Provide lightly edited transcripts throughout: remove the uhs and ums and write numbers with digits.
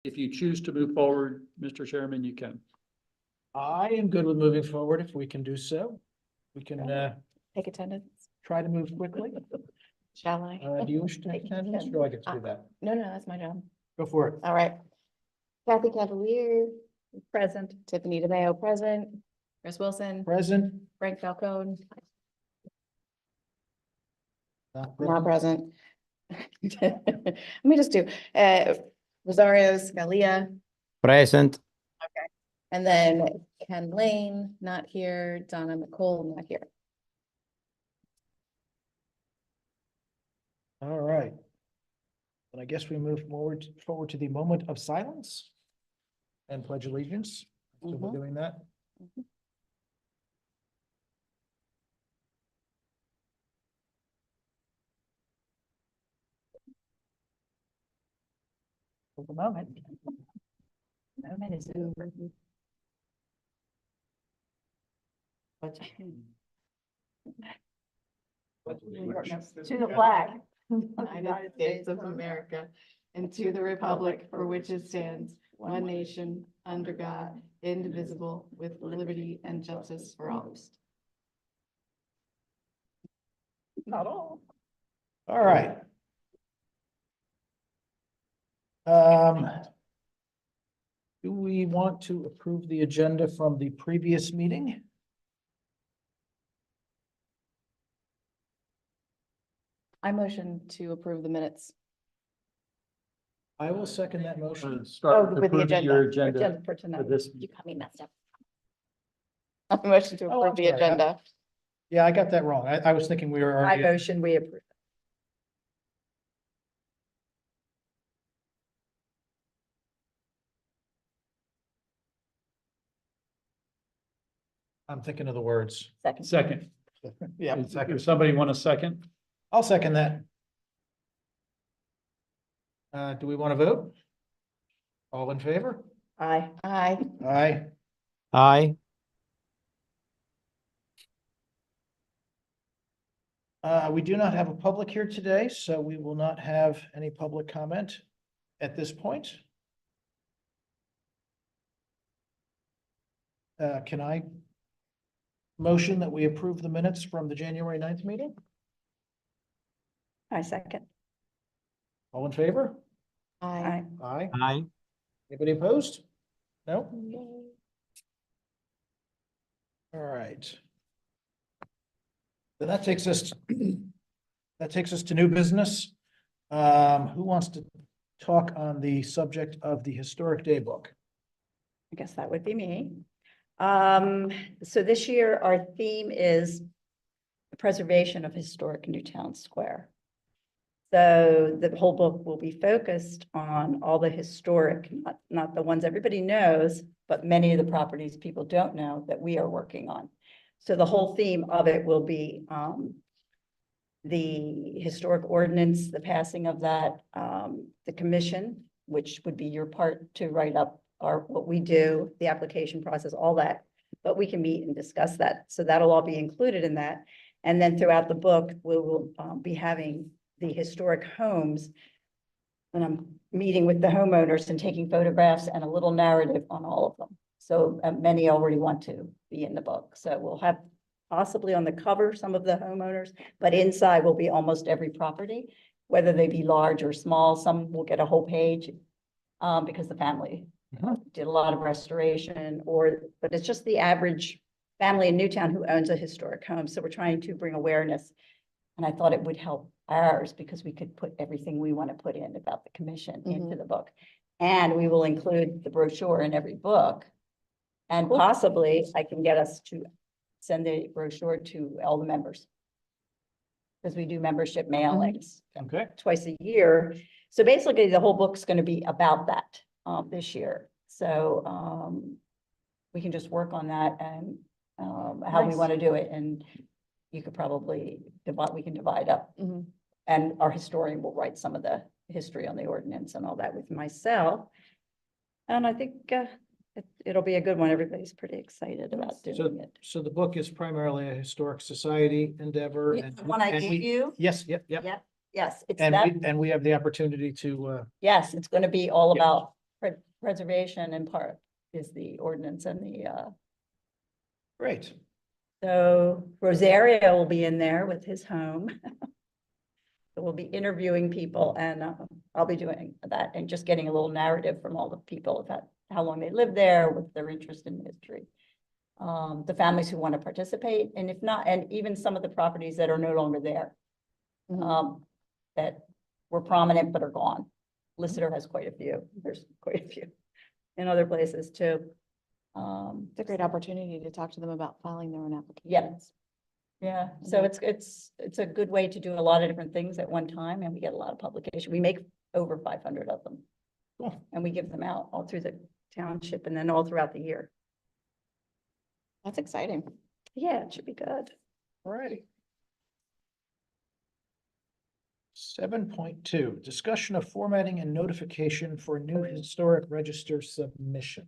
If you choose to move forward, Mr. Chairman, you can. I am good with moving forward if we can do so. We can Take attendance, try to move quickly. shall I? Do you wish to take attendance or do I get to do that? No, that's my job. Go for it. All right. Kathy Cavalier. Present. Tiffany DeMayo, present. Chris Wilson, Present. Frank Falcone, Not not present. present. Let me just do, Rosario Scalia, Present. and then Ken Lane, not here, Donna McCall, not here. All right. And I guess we move forward to the moment of silence and pledge allegiance. So we're Mhm. doing that. Mhm. For the moment. Moment is over. To the flag. United States of America, and to the republic for which it stands, one nation, under God, indivisible, with liberty and justice for all. Not all. All right. Do we want to approve the agenda from the previous meeting? I motion to approve the minutes. I will second that motion. Start With the approving your agenda For for tonight. this. You got me messed up. I motion to Oh, approve I'm the sorry. agenda. Yeah, I got that wrong. I was thinking we were I already. motion we approve. I'm thinking of the words. Second. Second. Yeah, If somebody want a second? I'll second that. Do we want to vote? All in favor? Aye. Aye. Aye. Aye. We do not have a public here today, so we will not have any public comment at this point. Can I motion that we approve the minutes from the January 9th meeting? I second. All in favor? Aye. Aye. Aye. Anybody opposed? No? All right. Then that takes us, to new business. Who wants to talk on the subject of the Historic Day book? I guess that would be me. So this year, our theme is the preservation of historic Newtown Square. So the whole book will be focused on all the historic, not the ones everybody knows, but many of the properties people don't know that we are working on. So the whole theme of it will be the historic ordinance, the passing of that, the commission, which would be your part to write up what we do, the application process, all that. But we can meet and discuss that. So that'll all be included in that. And then throughout the book, we will be having the historic homes. And I'm meeting with the homeowners and taking photographs and a little narrative on all of them. So many already want to be in the book. So we'll have possibly on the cover some of the homeowners, but inside will be almost every property, whether they be large or small. Some will get a whole page because the family did a lot of restoration, but it's just the average family in Newtown who owns a historic home. So we're trying to bring awareness. And I thought it would help ours because we could put everything we want to put in about the commission into the book. And we will include the brochure in every book. And possibly I can get us to send the brochure to all the members. Because we do membership mailings Okay. twice a year. So basically the whole book's going to be about that this year. So we can just work on that and how we want to do it. And you could probably we can divide up. And our historian will write some of the history on the ordinance and all that with myself. And I think it'll be a good one. Everybody's pretty excited about doing it. So the book is primarily a historic society endeavor. Yeah, the one I gave you? Yes, yep. Yes, it's And that. we have the opportunity to, Yes, it's going to be all about preservation in part is the ordinance and the, Great. so Rosario will be in there with his home. So we'll be interviewing people and I'll be doing that and just getting a little narrative from all the people about how long they lived there, what their interest in history. The families who want to participate, and if not, and even some of the properties that are no longer there. That were prominent but are gone. Lister has quite a few. There's quite a few in other places too. It's a great opportunity to talk to them about filing their own applications. Yeah. Yeah, so it's a good way to do a lot of different things at one time, and we get a lot of publication. We make over 500 of them. Cool. And we give them out all through the township and then all throughout the year. That's exciting. Yeah, it should be good. All righty. 7.2, discussion of formatting and notification for new historic register submissions.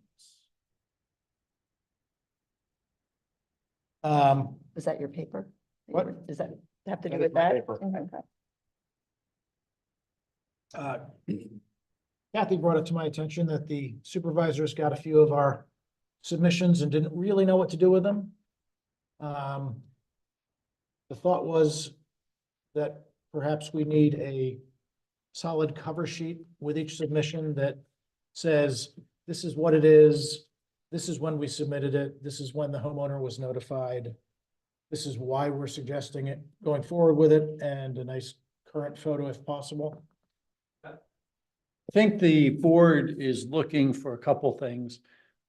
Is that your paper? What? Does that have to do That is with my that? paper. Okay. Kathy brought it to my attention that the supervisors got a few of our submissions and didn't really know what to do with them. The thought was that perhaps we need a solid cover sheet with each submission that says, this is what it is, this is when we submitted it, this is when the homeowner was notified, this is why we're suggesting it, going forward with it, and a nice current photo if possible. I think the board is looking for a couple things.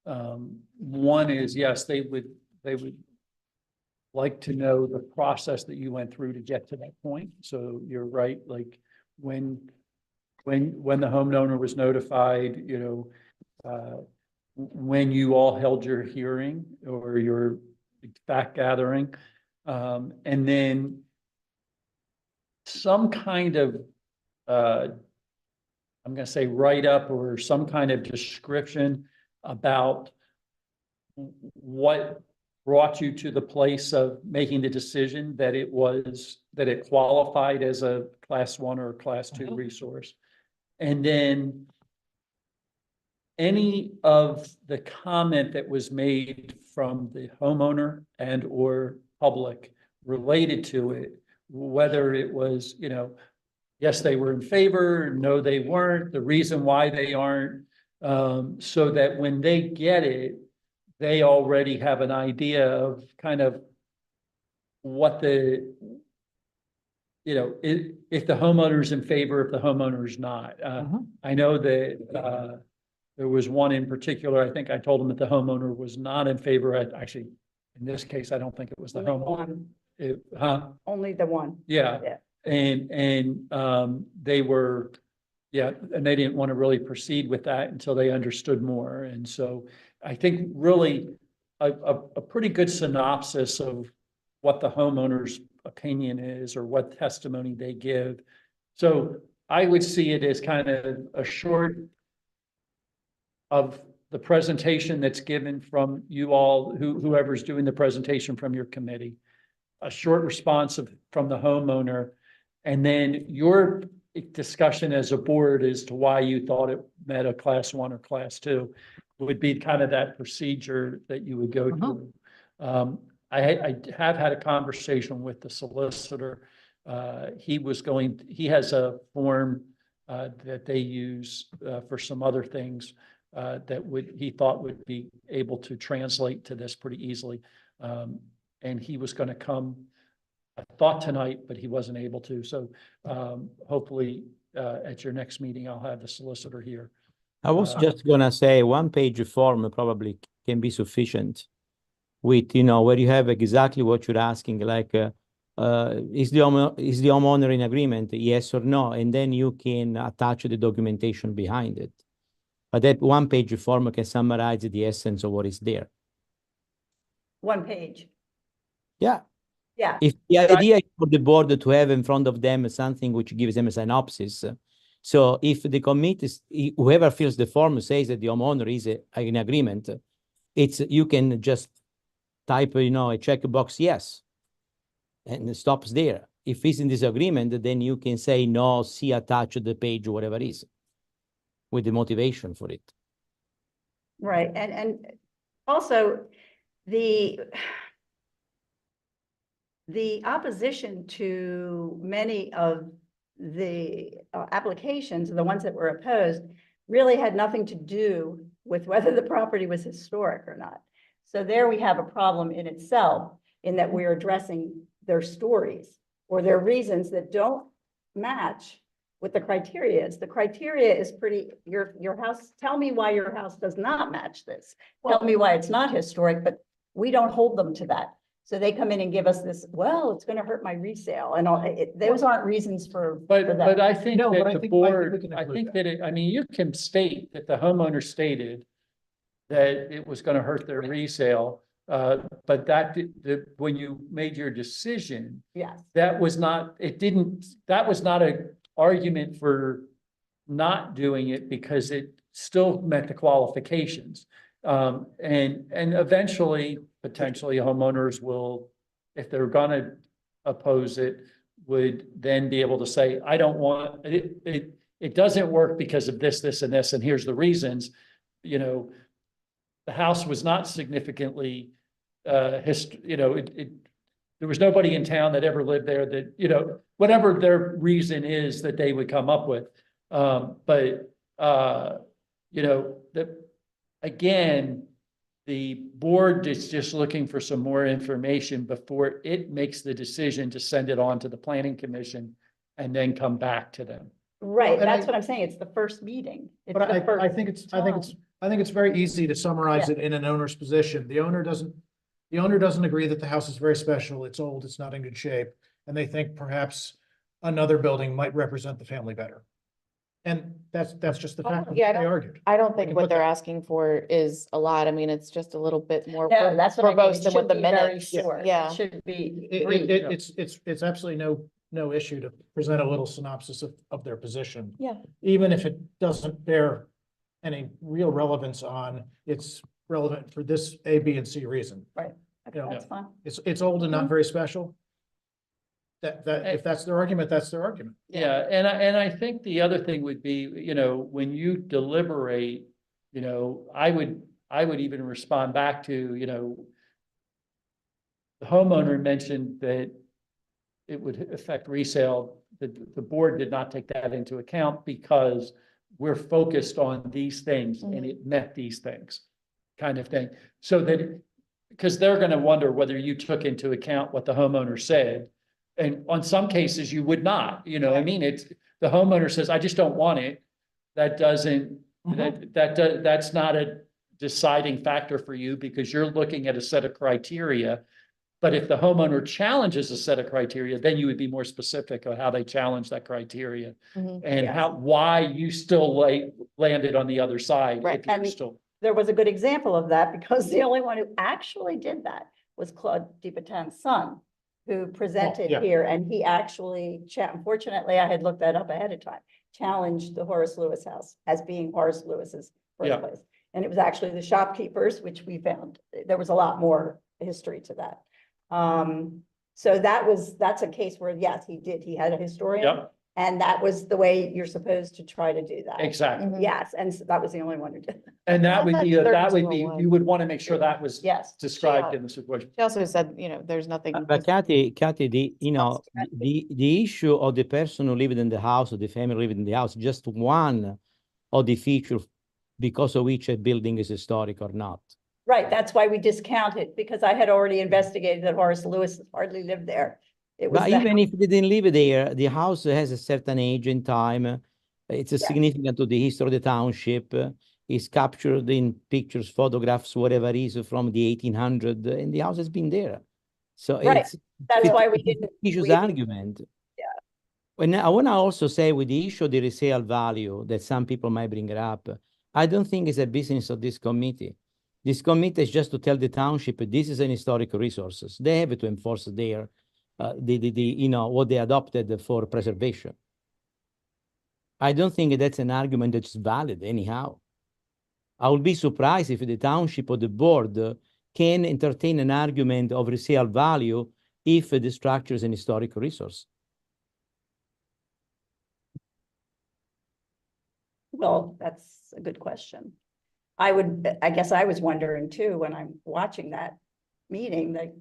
One is, yes, they would like to know the process that you went through to get to that point. So you're right, like when the homeowner was notified, when you all held your hearing or your fact gathering, and then some kind of, I'm going to say write-up or some kind of description about what brought you to the place of making the decision that it qualified as a class 1 or class 2 resource. And then any of the comment that was made from the homeowner and or public related to it, whether it was, yes, they were in favor, no, they weren't, the reason why they aren't, so that when they get it, they already have an idea of kind of what if the homeowner's in favor, if the homeowner's not. I know that there was one in particular, I think I told them that the homeowner was not in favor. Actually, in this case, I don't think it was the homeowner. Only the one. Yeah. And they were, and they didn't want to really proceed with that until they understood more. And so I think really a pretty good synopsis of what the homeowner's opinion is or what testimony they give. So I would see it as kind of a short of the presentation that's given from you all, whoever's doing the presentation from your committee, a short response from the homeowner, and then your discussion as a board as to why you thought it met a class 1 or class 2 would be kind of that procedure that you would go through. I have had a conversation with the solicitor. He has a form that they use for some other things that he thought would be able to translate to this pretty easily. And he was going to come, I thought tonight, but he wasn't able to. So hopefully at your next meeting, I'll have the solicitor here. I was just gonna say 1-page form probably can be sufficient with, where you have exactly what you're asking, like, is the homeowner in agreement, yes or no? And then you can attach the documentation behind it. But that 1-page form can summarize the essence of what is there. 1 page. Yeah. Yeah. If the idea is for the board to have in front of them something which gives them a synopsis. So if the committee, whoever fills the form says that the homeowner is in agreement, you can just type, a checkbox yes, and it stops there. If he's in disagreement, then you can say no, see attached the page, whatever it is, with the motivation for it. Right, and also the opposition to many of the applications, the ones that were opposed, really had nothing to do with whether the property was historic or not. So there we have a problem in itself, in that we're addressing their stories or their reasons that don't match with the criteria. The criteria is pretty, your house, tell me why your house does not match this. Tell me why it's not historic, but we don't hold them to that. So they come in and give us this, well, it's gonna hurt my resale, and all, those aren't reasons for But that. I think No, but that I the think- I think we board, can I include think that. that I mean, you can state that the homeowner stated that it was gonna hurt their resale, but when you made your decision, Yes, that was not, that was not an argument for not doing it because it still met the qualifications. And eventually, potentially homeowners will, if they're gonna oppose it, would then be able to say, I don't want, it doesn't work because of this, this, and this, and here's the reasons. You know, the house was not significantly, there was nobody in town that ever lived there that, whatever their reason is that they would come up with. Again, the board is just looking for some more information before it makes the decision to send it on to the planning commission and then come back to them. right, and that's I- what I'm saying, it's the first meeting. It's But the I first think it's time. very easy to summarize it in an owner's position. The owner doesn't agree that the house is very special, it's old, it's not in good shape, and they think perhaps another building might represent the family better. And that's just the fact that Yeah, I they don't- argued. I don't can think put what they're that. asking for is a lot. I mean, it's just a little bit more No, that's what I mean, verbose it than what should the be very minutes. short. It Yeah. should be It, brief. it's absolutely no issue to present a little synopsis of their position. Yeah. Even if it doesn't bear any real relevance on, it's relevant for this A, B, and C reason. Okay, you know, that's fine. It's old and not very special. If that's their argument, that's their argument. Yeah, and I think the other thing would be, when you deliberate, I would even respond back to, the homeowner mentioned that it would affect resale. The board did not take that into account because we're focused on these things and it met these things, kind of thing. So that, because they're gonna wonder whether you took into account what the homeowner said. And on some cases, you would not, I mean, it's, the homeowner says, I just don't want it. That doesn't, that's not a deciding factor for you because you're looking at a set of criteria. But if the homeowner challenges a set of criteria, then you would be more specific on how they challenge that criteria. Mhm. And Yes. why you still landed on the other side. Right. If you're And- still, There was a good example of that because the only one who actually did that was Claude Dupatin's son, who presented yeah. here, and he actually, unfortunately, I had looked that up ahead of time, challenged the Horace Lewis house as being Horace Lewis's Yeah. birthplace. And it was actually the shopkeepers, which we found, there was a lot more history to that. So that's a case where, yes, he had a historian. Yep. And that was the way you're supposed to try to do that. exactly. Mhm. Yes, and that was the only one who did. And that I would thought be, there was you would want to make sure that was Yes. described in the situation. She also said, there's nothing. But Kathy, the issue of the person who lived in the house, or the family living in the house, just one of the features because of which a building is historic or not. Right, that's why we discounted, because I had already investigated that Horace Lewis hardly lived there. It was But the even if they didn't live there, the house has a certain age and time. It's a significant to the history of the township. It's captured in pictures, photographs, whatever it is from the 1800s, and the house has been there. So Right. That's why we it's didn't. an issues we didn't- argument. Yeah. When I want to also say with the issue of the resale value that some people might bring it up, I don't think it's a business of this committee. This committee is just to tell the township this is an historic resources. They have to enforce their what they adopted for preservation. I don't think that's an argument that's valid anyhow. I would be surprised if the township or the board can entertain an argument of resale value if the structure is an historic resource. Well, that's a good question. I guess I was wondering too, when I'm watching that meeting, like,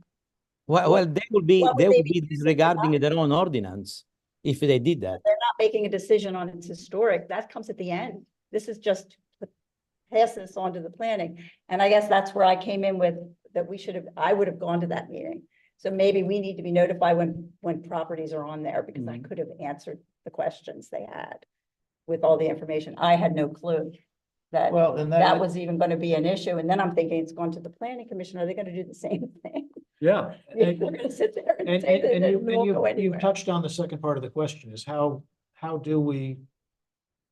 Well, they will be, what would they they will be be using disregarding for their own ordinance if they did that. they're not making a decision on its historic, that comes at the end. This is just to pass this on to the planning. And I guess that's where I came in with, that I would have gone to that meeting. So maybe we need to be notified when properties are on there, because I could have answered the questions they had with all the information. I had no clue that Well, and that was even going to be an issue. And then I'm thinking it's gone to the planning commission. Are they going to do the same thing? Yeah. They're going to sit there and say that And it won't go you've anywhere. touched on the second part of the question is how do we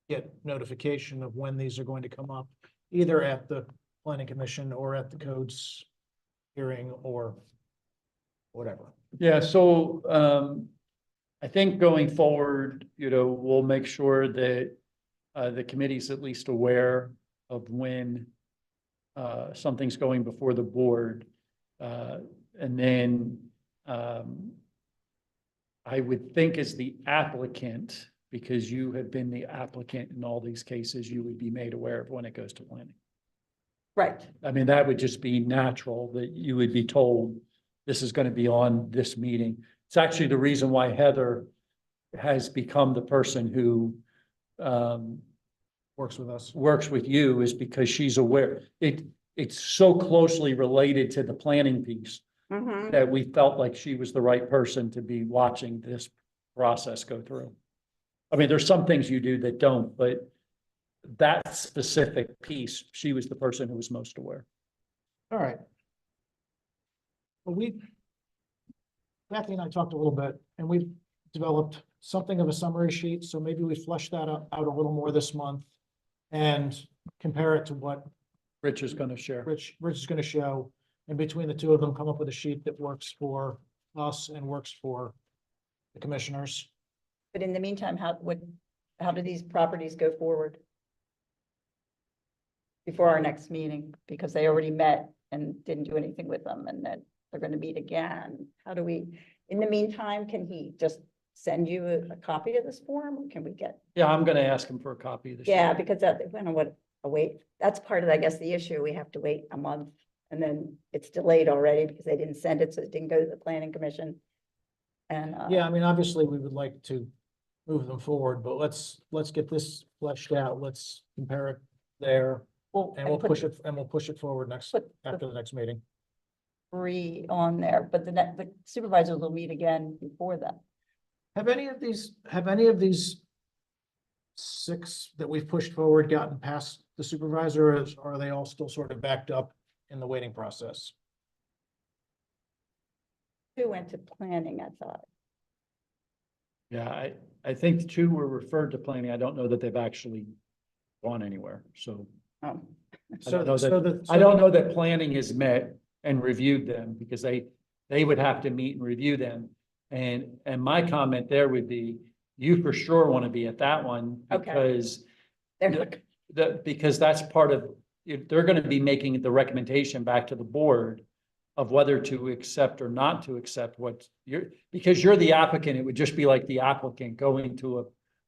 get notification of when these are going to come up, either at the planning commission or at the codes hearing or whatever? Yeah, so I think going forward, we'll make sure that the committee's at least aware of when something's going before the board. And then I would think as the applicant, because you have been the applicant in all these cases, you would be made aware of when it goes to planning. Right. I mean, that would just be natural that you would be told this is going to be on this meeting. It's actually the reason why Heather has become the person who Works with us. works with you, is because she's aware. It's so closely related to the planning piece Mhm. that we felt like she was the right person to be watching this process go through. I mean, there's some things you do that don't, but that specific piece, she was the person who was most aware. All right. Well, Kathy and I talked a little bit, and we've developed something of a summary sheet, so maybe we flush that out a little more this month and compare it to what Rich is going to share. Rich is going to show, and between the two of them, come up with a sheet that works for us and works for the commissioners. But in the meantime, how do these properties go forward? Before our next meeting, because they already met and didn't do anything with them, and then they're going to meet again. How do we, in the meantime, can he just send you a copy of this form? Or can we get? Yeah, I'm going to ask him for a copy of the sheet. Yeah, because that, I don't know what, wait, that's part of, I guess, the issue. We have to wait a month, and then it's delayed already because they didn't send it, so it didn't go to the planning commission. And Yeah, I mean, obviously, we would like to move them forward, but let's get this fleshed out. Let's compare it there, we'll and we'll put push it forward Put the- after the next meeting. 3 on there, but the supervisors will meet again before that. Have any of these 6 that we've pushed forward gotten past the supervisor, or are they all still sort of backed up in the waiting process? 2 went to planning, I thought. Yeah, I think 2 were referred to planning. I don't know that they've actually gone anywhere. So Oh, I don't know that planning has met and reviewed them, because they would have to meet and review them. And my comment there would be, you for sure want to be at that one, Okay. because they're not, because that's part of, if they're going to be making the recommendation back to the board of whether to accept or not to accept because you're the applicant. It would just be like the applicant going to a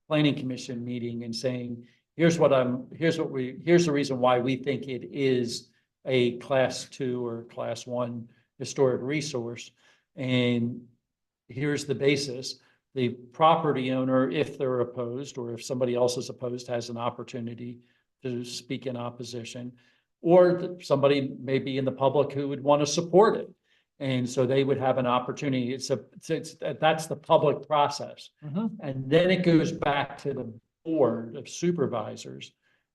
planning commission meeting and saying, here's the reason why we think it is a class 2 or class 1 historic resource. And here's the basis. The property owner, if they're opposed, or if somebody else is opposed, has an opportunity to speak in opposition, or somebody maybe in the public who would want to support it. And so they would have an opportunity. That's the public process. And then it goes back to the board of supervisors.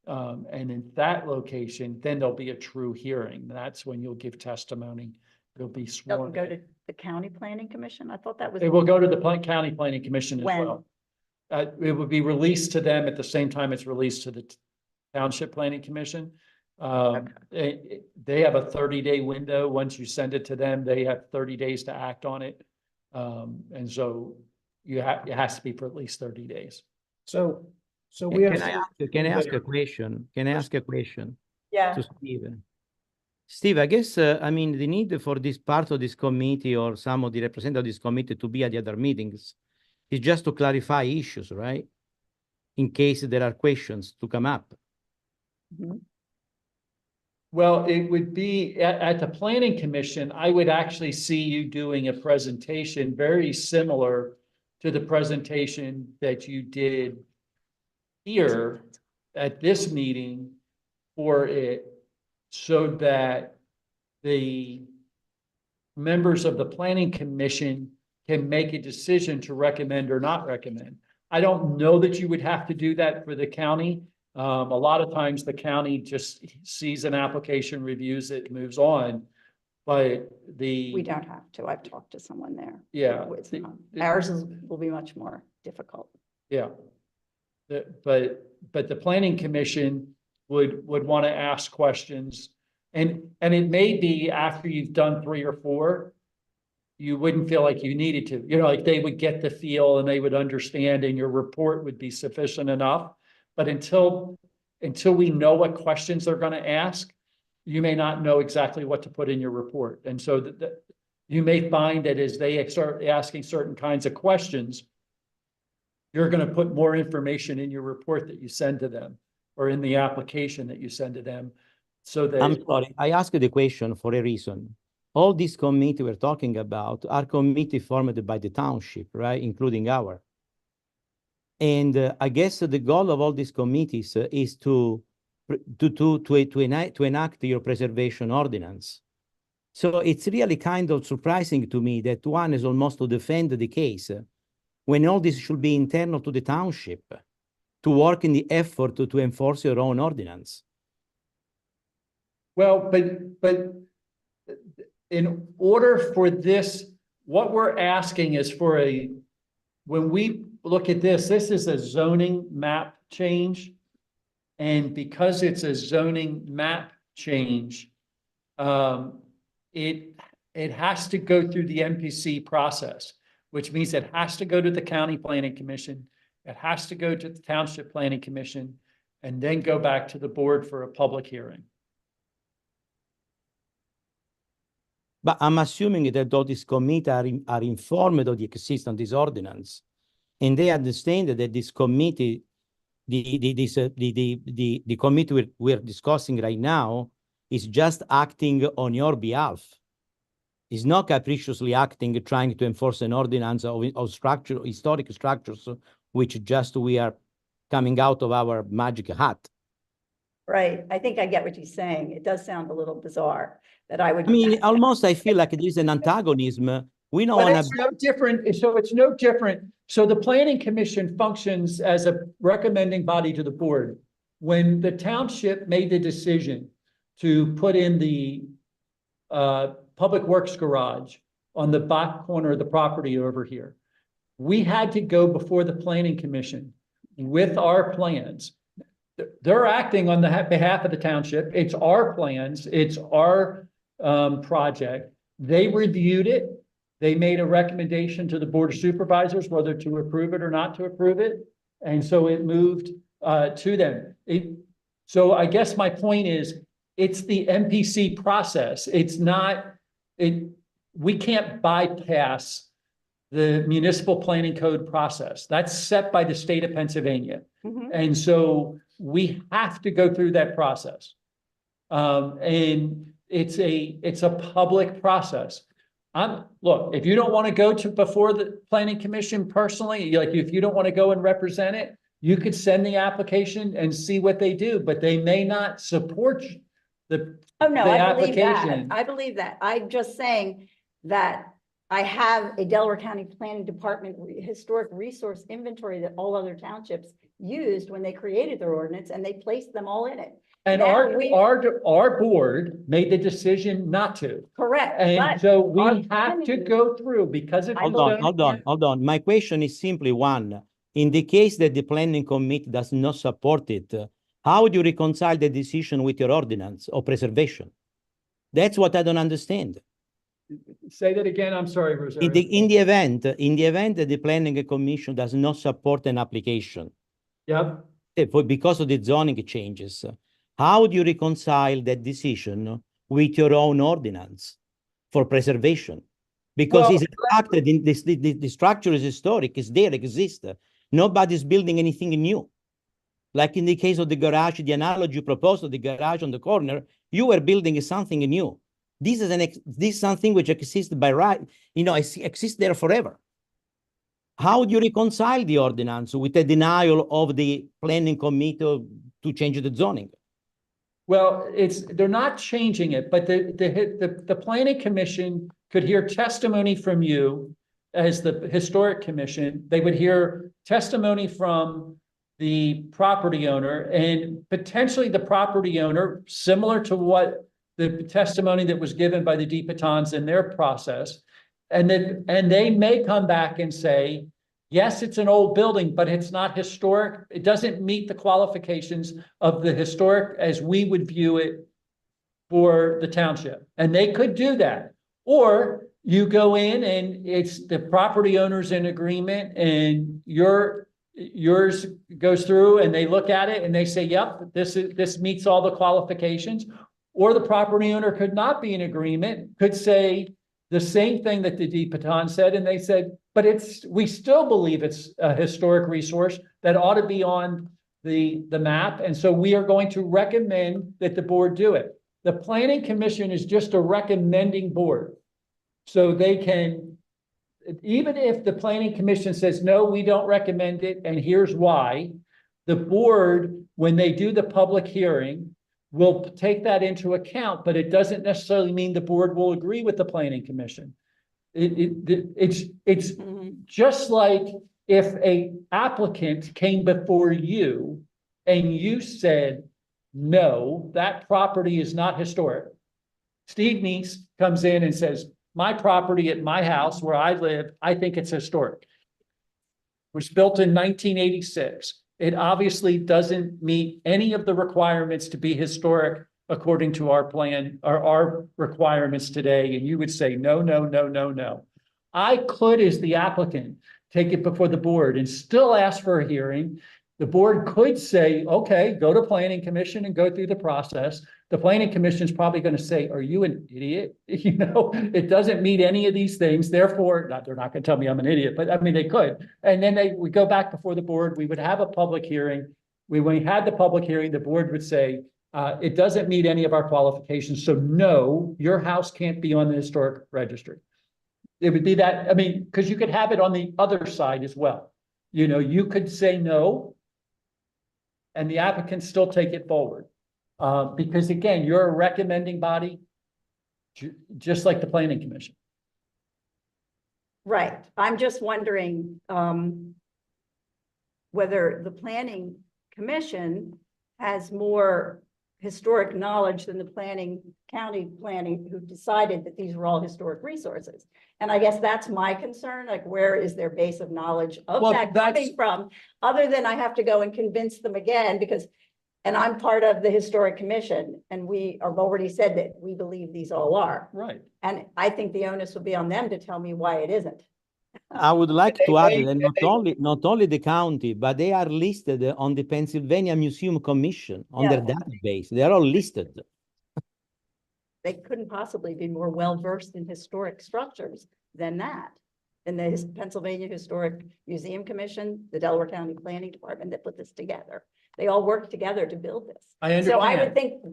And in that location, then there'll be a true hearing. That's when you'll give testimony. It'll be doesn't sworn. go to the county planning commission? I thought that was. It will go to the county planning commission as When? well. It would be released to them at the same time it's released to the township planning commission. They have a 30-day window. Once you send it to them, they have 30 days to act on it. And so it has to be for at least 30 days. So we have. Can I ask a question? Can I ask a question Yeah. to Steve? Steve, I guess, I mean, the need for this part of this committee or some of the representatives of this committee to be at the other meetings is just to clarify issues, right? In case there are questions to come up. Mhm. Well, it would be at the planning commission, I would actually see you doing a presentation very similar to the presentation that you did here at this meeting for it, so that the members of the planning commission can make a decision to recommend or not recommend. I don't know that you would have to do that for the county. A lot of times the county just sees an application, reviews it, moves on. But We don't have to. I've talked to someone there. Yeah. It's not- Ours will be much more difficult. Yeah. But the planning commission would want to ask questions. And it may be after you've done 3 or 4, you wouldn't feel like you needed to, like they would get the feel and they would understand and your report would be sufficient enough. But until we know what questions they're going to ask, you may not know exactly what to put in your report. And so you may find that as they start asking certain kinds of questions, you're going to put more information in your report that you send to them or in the application that you send to them. So that I'm sorry, I asked the question for a reason. All these committees we're talking about are committees formed by the township, right, including our. And I guess the goal of all these committees is to enact your preservation ordinance. So it's really kind of surprising to me that one is almost to defend the case when all this should be internal to the township to work in the effort to enforce your own ordinance. Well, but in order for this, what we're asking is for when we look at this is a zoning map change. And because it's a zoning map change, it has to go through the MPC process, which means it has to go to the county planning commission. It has to go to the township planning commission and then go back to the board for a public hearing. But I'm assuming that all these committees are informed of the existence of this ordinance, and they understand that this committee, the committee we're discussing right now, is just acting on your behalf. It's not capriciously acting, trying to enforce an ordinance of historic structures, which just we are coming out of our magic hat. Right. I think I get what you're saying. It does sound a little bizarre that I would. I mean, almost I feel like there's an antagonism. We don't But want it's to. no different. So it's no different. So the planning commission functions as a recommending body to the board. When the township made the decision to put in the public works garage on the back corner of the property over here, we had to go before the planning commission with our plans. They're acting on the behalf of the township. It's our plans. It's our project. They reviewed it. They made a recommendation to the Board of Supervisors whether to approve it or not to approve it. And so it moved to them. So I guess my point is, it's the MPC process. It's not, we can't bypass the municipal planning code process. That's set by the state of Pennsylvania. Mhm. And so we have to go through that process. And it's a public process. Look, if you don't want to go to before the planning commission personally, like if you don't want to go and represent it, you could send the application and see what they do, but they may not support the Oh, no, the I believe that. application. I believe that. I'm just saying that I have a Delaware County Planning Department historic resource inventory that all other townships used when they created their ordinance, and they placed them all in it. And Now our board made the decision not to. Correct. And but so our we have to planning- go through because it's. I Hold believe- on, hold on. My question is simply one. In the case that the planning committee does not support it, how would you reconcile the decision with your ordinance of preservation? That's what I don't understand. Say that again. I'm sorry, Rosario. In the event that the planning commission does not support an application, Yep. because of the zoning changes, how do you reconcile that decision with your own ordinance for preservation? Because Well, it's acted in this, the structure is historic, it's there, exists. Nobody's building anything new. Like in the case of the garage, the analogy you proposed of the garage on the corner, you were building something new. This is something which exists by right, exists there forever. How do you reconcile the ordinance with the denial of the planning committee to change the zoning? Well, they're not changing it, but the planning commission could hear testimony from you as the historic commission. They would hear testimony from the property owner, and potentially the property owner, similar to what the testimony that was given by the DePatons in their process. And they may come back and say, yes, it's an old building, but it's not historic. It doesn't meet the qualifications of the historic as we would view it for the township. And they could do that. Or you go in and it's the property owner's in agreement and yours goes through and they look at it and they say, yep, this meets all the qualifications. Or the property owner could not be in agreement, could say the same thing that the DePaton said, and they said, but we still believe it's a historic resource that ought to be on the map. And so we are going to recommend that the board do it. The planning commission is just a recommending board. So they can, even if the planning commission says, no, we don't recommend it, and here's why, the board, when they do the public hearing, will take that into account, but it doesn't necessarily mean the board will agree with the planning commission. It's just like if a applicant came before you and you said, no, that property is not historic. Steve Neese comes in and says, my property at my house where I live, I think it's historic. It was built in 1986. It obviously doesn't meet any of the requirements to be historic according to our plan or our requirements today. And you would say, no, no, no, no, no. I could, as the applicant, take it before the board and still ask for a hearing. The board could say, okay, go to planning commission and go through the process. The planning commission is probably going to say, are you an idiot? It doesn't meet any of these things. Therefore, they're not going to tell me I'm an idiot, but I mean, they could. And then we go back before the board. We would have a public hearing. When we had the public hearing, the board would say, it doesn't meet any of our qualifications. So no, your house can't be on the historic registry. It would be that, I mean, because you could have it on the other side as well. You could say no, and the applicant still take it forward. Because again, you're a recommending body, just like the planning commission. Right. I'm just wondering whether the planning commission has more historic knowledge than the county planning, who decided that these were all historic resources. And I guess that's my concern, like where is their base of knowledge of that coming from, other than I have to go and convince them again, and I'm part of the historic commission, and we have already said that we believe these all are. Right. And I think the onus will be on them to tell me why it isn't. I would like to add that not only the county, but they are listed on the Pennsylvania Museum Commission on their database. They are all listed. They couldn't possibly be more well-versed in historic structures than that. And the Pennsylvania Historic Museum Commission, the Delaware County Planning Department that put this together. They all work together to build this. I understand. So I would think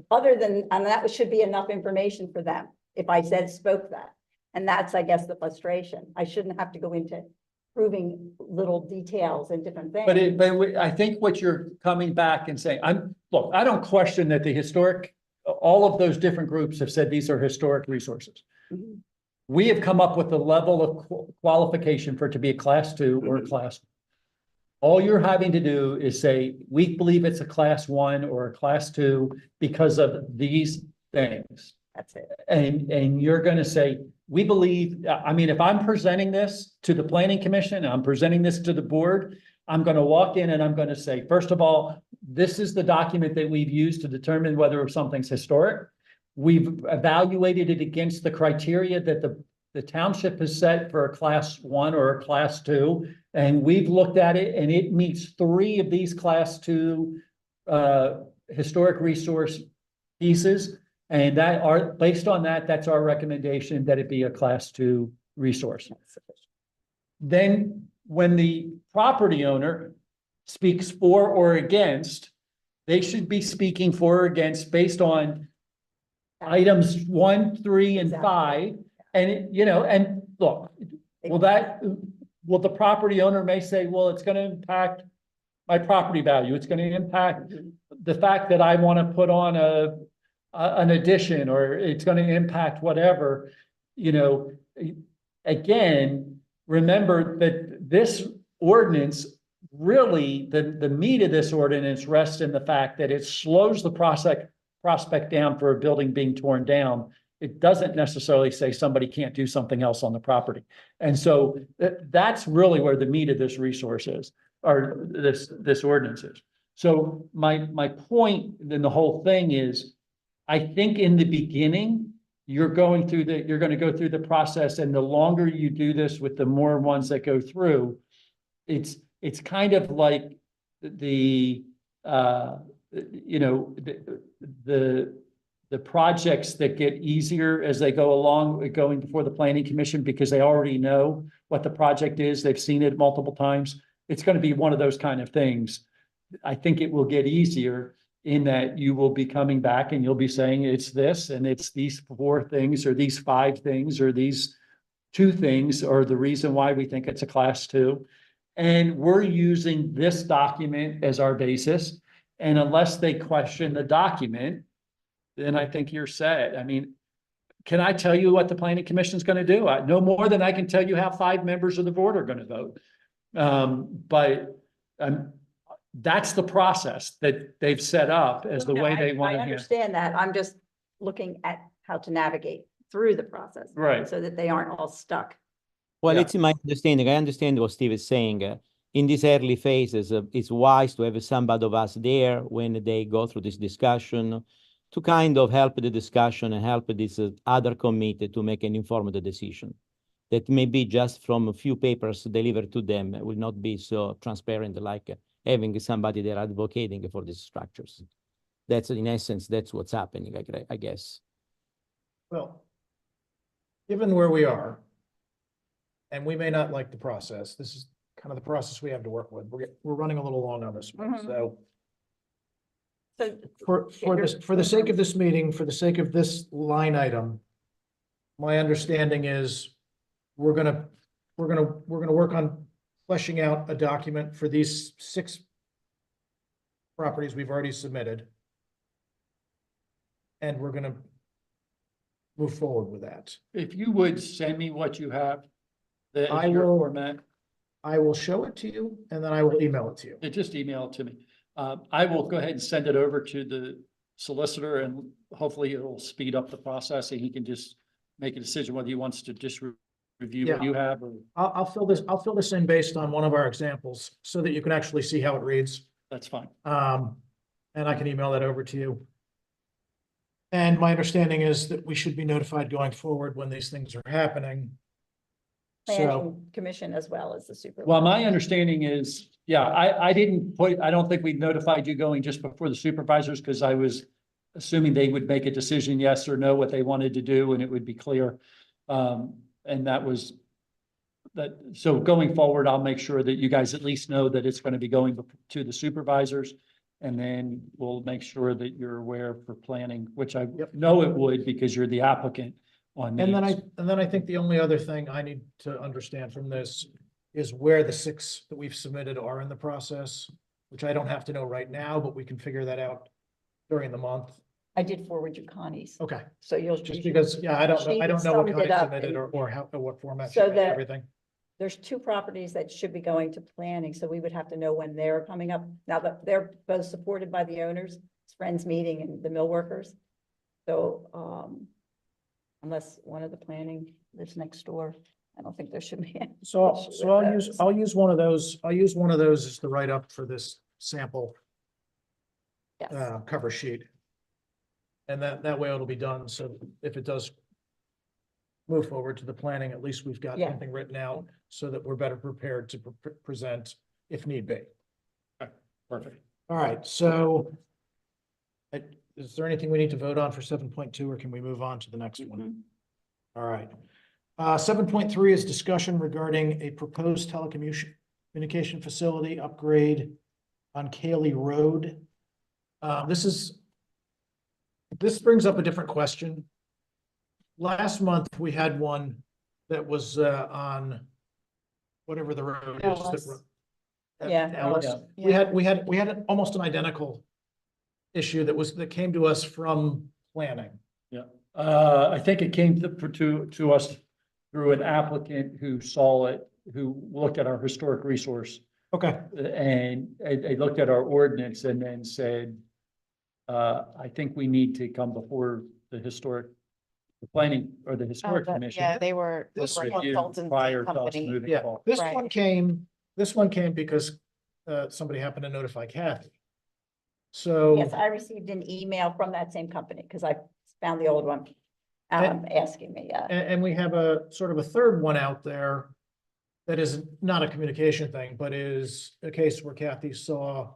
and that should be enough information for them if I spoke that. And that's, I guess, the frustration. I shouldn't have to go into proving little details and different things. But I think what you're coming back and saying, look, I don't question that the historic, all of those different groups have said these are historic resources. Mhm. We have come up with the level of qualification for it to be a class 2 or a class 1. All you're having to do is say, we believe it's a class 1 or a class 2 because of these things. That's it. And you're going to say, we believe, I mean, if I'm presenting this to the planning commission, I'm presenting this to the board, I'm going to walk in and I'm going to say, first of all, this is the document that we've used to determine whether something's historic. We've evaluated it against the criteria that the township has set for a class 1 or a class 2. And we've looked at it and it meets 3 of these class 2 historic resource pieces. And based on that, that's our recommendation that it be a class 2 resource. Then when the property owner speaks for or against, they should be speaking for or against based on items 1, 3, and Exactly. 5. And, and look, will the property owner may say, well, it's gonna impact my property value. It's gonna impact the fact that I want to put on an addition, or it's gonna impact whatever, again, remember that this ordinance, really, the meat of this ordinance rests in the fact that it slows the prospect down for a building being torn down. It doesn't necessarily say somebody can't do something else on the property. And so that's really where the meat of this resource is, or this ordinance is. So my point in the whole thing is, I think in the beginning, you're going to go through the process, and the longer you do this with the more ones that go through, it's kind of like the projects that get easier as they go along, going before the planning commission, because they already know what the project is. They've seen it multiple times. It's going to be one of those kind of things. I think it will get easier in that you will be coming back and you'll be saying it's this, and it's these 4 things, or these 5 things, or these 2 things, or the reason why we think it's a class 2. And we're using this document as our basis. And unless they question the document, then I think you're set. I mean, can I tell you what the planning commission is going to do? No more than I can tell you how 5 members of the board are going to vote. But that's the process that they've set up as the No, way they want I to. understand that. I'm just looking at how to navigate through the process. Right. So that they aren't all stuck. Well, Yeah. it's in my understanding. I understand what Steve is saying. In these early phases, it's wise to have somebody of us there when they go through this discussion to kind of help the discussion and help this other committee to make an informed decision. That may be just from a few papers delivered to them. It will not be so transparent like having somebody there advocating for these structures. That's in essence, that's what's happening, I guess. Well, given where we are, and we may not like the process, this is kind of the process we have to work with. We're running a little long on this one, Mhm. so So for the sake of this meeting, for the sake of this line item, my understanding is we're gonna work on fleshing out a document for these 6 properties we've already submitted. And we're gonna move forward with that. If you would send me what you have, I your will. format, I will show it to you and then I will email it to you. just email it to me. I will go ahead and send it over to the solicitor, and hopefully it'll speed up the process, and he can just make a decision whether he wants to just review what Yeah. you have, or I'll fill this in based on one of our examples so that you can actually see how it reads. that's fine. And I can email that over to you. And my understanding is that we should be notified going forward when these things are happening. So, planning commission as well as the supervisor. Well, my understanding is, yeah, I don't think we notified you going just before the supervisors, because I was assuming they would make a decision, yes or no, what they wanted to do, and it would be clear. And that was that. So going forward, I'll make sure that you guys at least know that it's going to be going to the supervisors. And then we'll make sure that you're aware for planning, which I know it would, because you're the applicant on these. and then I think the only other thing I need to understand from this is where the 6 that we've submitted are in the process, which I don't have to know right now, but we can figure that out during the month. I did forward you Connie's, Okay, so you'll. just because, yeah, I don't know what summed kind it up submitted and- or how, or what format So she made that- everything. There's 2 properties that should be going to planning, so we would have to know when they're coming up. Now that they're both supported by the owners, it's Friends Meeting and the mill workers. So, unless one of the planning lives next door, I don't think there should be. any So, issue so with I'll those. use one of those, I'll use one of those as the write-up for this sample Yes. cover sheet. And that way it'll be done, so if it does move forward to the planning, at least we've got Yeah. something written out so that we're better prepared to present if need be. Perfect. All right, so is there anything we need to vote on for 7.2, or can we move on to the next one? Mhm. All right. 7.3 is discussion regarding a proposed telecommunication facility upgrade on Caley Road. This brings up a different question. Last month, we had one that was on whatever the road is. that Ellis. ro- Yeah. Ellis. Yeah. We had almost an identical issue that came to us from planning. I think it came to us through an applicant who saw it, who looked at our historic resource. Okay, And they looked at our ordinance and then said, I think we need to come before the planning or the historic commission. Yeah, they were This a one- consultancy Prior to us company. moving yeah, forward. this Right. one came because somebody happened to notify Kathy. So. Yes, I received an email from that same company because I found the old one, asking me, And we have a sort of a third one out there that is not a communication thing, but is a case where Kathy saw,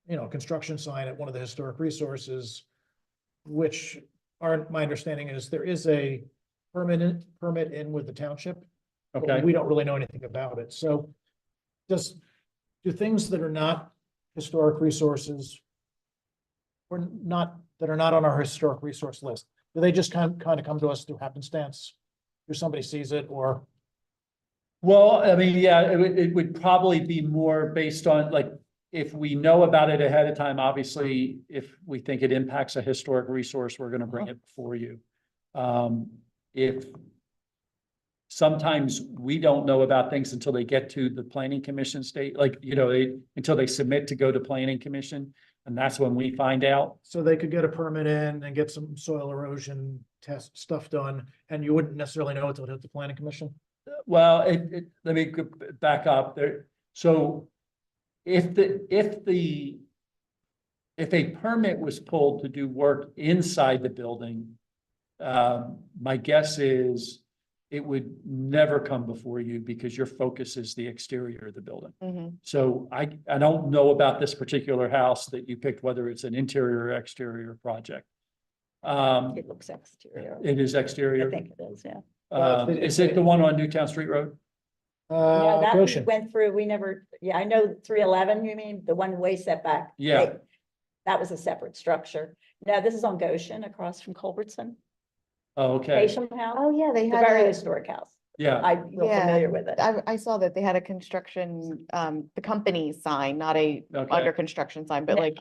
a construction sign at one of the historic resources, which my understanding is there is a permit in with the township. but Okay, We don't really know anything about it. So do things that are not historic resources that are not on our historic resource list, do they just kind of come to us through happenstance? Or somebody sees it or? well, I mean, yeah, it would probably be more based on, like, if we know about it ahead of time, obviously, if we think it impacts a historic resource, we're gonna bring it before you. If sometimes we don't know about things until they get to the planning commission state, like, until they submit to go to planning commission, and that's when we find out. So they could get a permit in and get some soil erosion test stuff done, and you wouldn't necessarily know until it hit the planning commission? Well, let me go back up there. So if a permit was pulled to do work inside the building, my guess is it would never come before you because your focus is the exterior of the building. Mhm. So I don't know about this particular house that you picked, whether it's an interior or exterior project. it looks exterior. It is I exterior. think it is, yeah. Is it the one on Newtown Street Road? No, that we Goshen. went through, we never, I know 311, you mean, the one way setback? Yeah. That was a separate structure. No, this is on Goshen across from Culbertson, Oh, okay, Patient House, Oh, yeah, they the had very a, historic house. yeah, I'm real Yeah. familiar with it. I saw that they had a construction, the company sign, not a okay. under construction sign, but Yeah. like,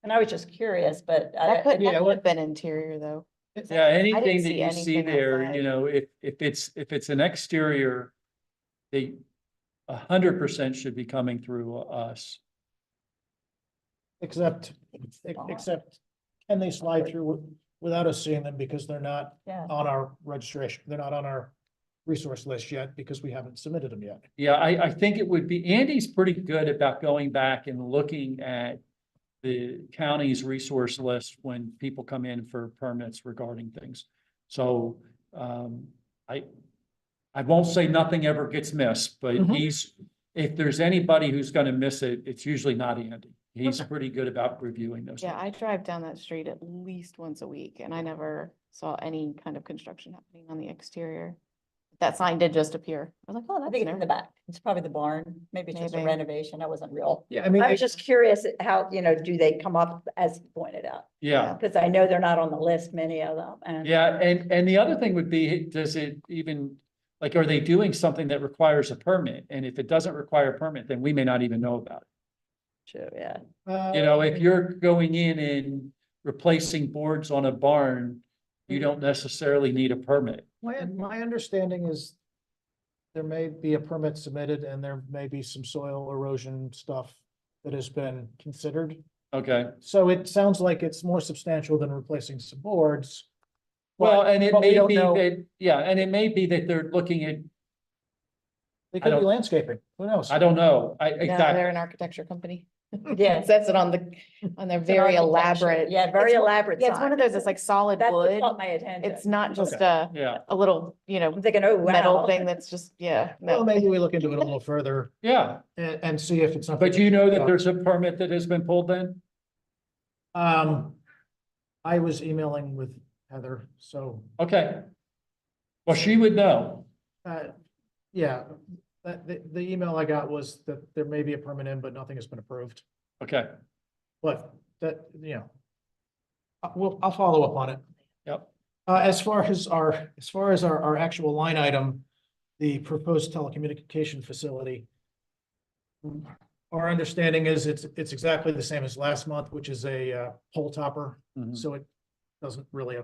And I was just curious, but that could yeah, have been interior though. Yeah, anything that see you see anything there, outside. if it's an exterior, they 100% should be coming through us. Except, It's the barn. can they slide through without us seeing them because they're not Yeah. on our registration, they're not on our resource list yet because we haven't submitted them yet. Yeah, I think it would be, Andy's pretty good about going back and looking at the county's resource list when people come in for permits regarding things. So, I won't say nothing ever gets missed, but Mhm. if there's anybody who's gonna miss it, it's usually not Andy. He's Okay. pretty good about reviewing those. Yeah, things. I drive down that street at least once a week and I never saw any kind of construction happening on the exterior. That sign did just appear. I was like, oh, I that's think it's in the new. back. It's probably the barn. Maybe it's just a Maybe. renovation. That wasn't real. Yeah, I mean, I was just curious how, do they come up as you pointed out? Yeah. Because I know they're not on the list, many of them, and. Yeah, and the other thing would be, does it even, like, are they doing something that requires a permit? And if it doesn't require a permit, then we may not even know about it. True, yeah. If you're going in and replacing boards on a barn, you don't necessarily need a permit. My understanding is there may be a permit submitted and there may be some soil erosion stuff that has been considered. Okay, So it sounds like it's more substantial than replacing some boards. well, but- and it but we may don't be know. that, yeah, and it may be that they're looking at, They I could be don't- landscaping, who knows? I don't know, No, exactly. they're an architecture company. Yeah. It says it on their It's an very architecture. elaborate. Yeah, very It's- elaborate. Yeah, it's one of sign. those, it's like solid That's what wood. caught my attention. It's not just Okay. Yeah, a little, I'm thinking, oh, wow. metal thing that's just, yeah. Well, No. maybe we look into it a little further yeah, and see if it's something. but you know that there's a permit that has been pulled then? I was emailing with Heather, so, Okay. Well, she would know. yeah, the email I got was that there may be a permit in, but nothing has been approved. Okay, But that, I'll follow up on it. Yep. As far as our actual line item, the proposed telecommunication facility. Our understanding is it's exactly the same as last month, which is a pole topper, Mhm. so it doesn't really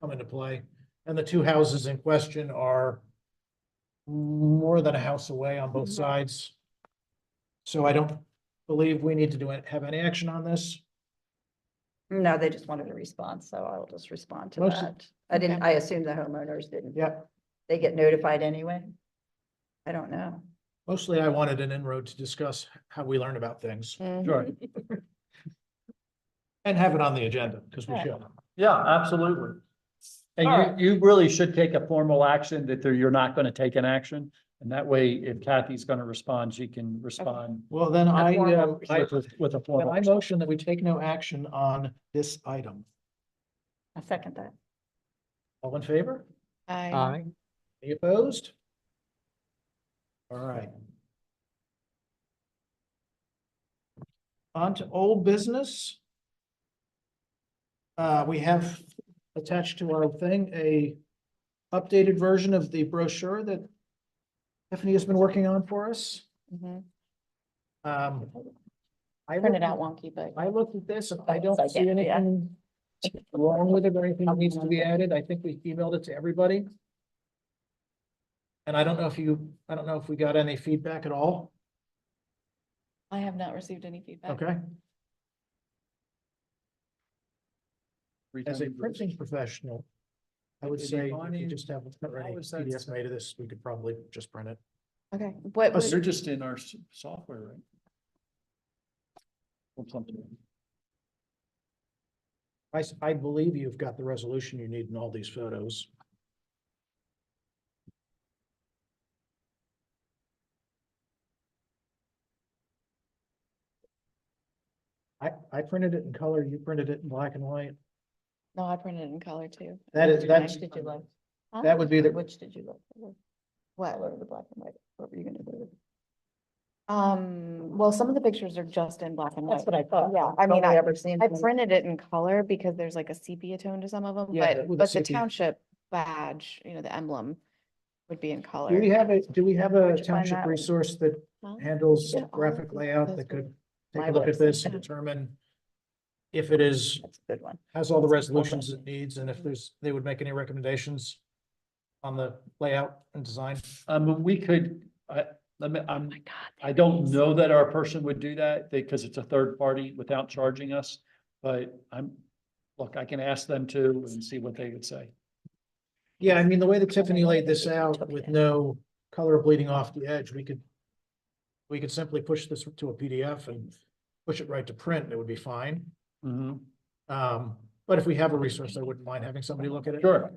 come into play. And the two houses in question are more than a house away on both sides. So I don't believe we need to have any action on this. No, they just wanted a response, so I'll just respond to Most- that. I assume the homeowners didn't. Yep. They get notified anyway? I don't know. Mostly I wanted an inroad to discuss how we learn about things Sure. and have it on the agenda, because we Yeah. should. Yeah, absolutely. All And right. you really should take a formal action that you're not going to take an action. And that way, if Kathy's going to respond, she can respond Well, then A formal with a then formal. I motion that we take no action on this item. I second that. All in favor? I, Any opposed? All right. On to old business. We have attached to our thing a updated version of the brochure that Tiffany has been working on for us. mhm. I Printed looked out at- wonky, but I looked at this, and I don't It's see like, yeah. anything wrong with it or anything that needs to be added. I think we emailed it to everybody. And I don't know if we got any feedback at all. I have not received any feedback. Okay, as a printing professional, I would Did you say if find you any- just have any how is that PDF set? made of this, we could probably just print it. Okay, what was, You're just in our software, right? Or something. I believe you've got the resolution you need in all these photos. I printed it in color, you printed it in black and white. no, I printed it in color too. That's, Which did you like? Huh? that would be the, Which did you like? What? Color of the black and white. What were you gonna do? Well, some of the pictures are just in black and white. That's what I thought. Yeah, I mean, Only ever seen. I printed it in color because there's like a sepia tone to some of them, Yeah, with a but the sepia. township badge, the emblem would be in do color. we have a Where'd you find township that one? resource that Huh? handles Yeah, all graphic of layout those that could take my a look at this website. and determine if it is, That's a good one. has all the That's important. resolutions it needs, and if they would make any recommendations on the layout and design? We could, let me, Oh my God. I don't know that our person would do that because it's a third party without charging us. But look, I can ask them to and see what they would say. Yeah, I mean, the way that Tiffany laid this out with no color bleeding off the edge, we could simply push this to a PDF and push it right to print, and it would be fine. Mhm. But if we have a resource, I wouldn't mind having somebody look at it. Sure.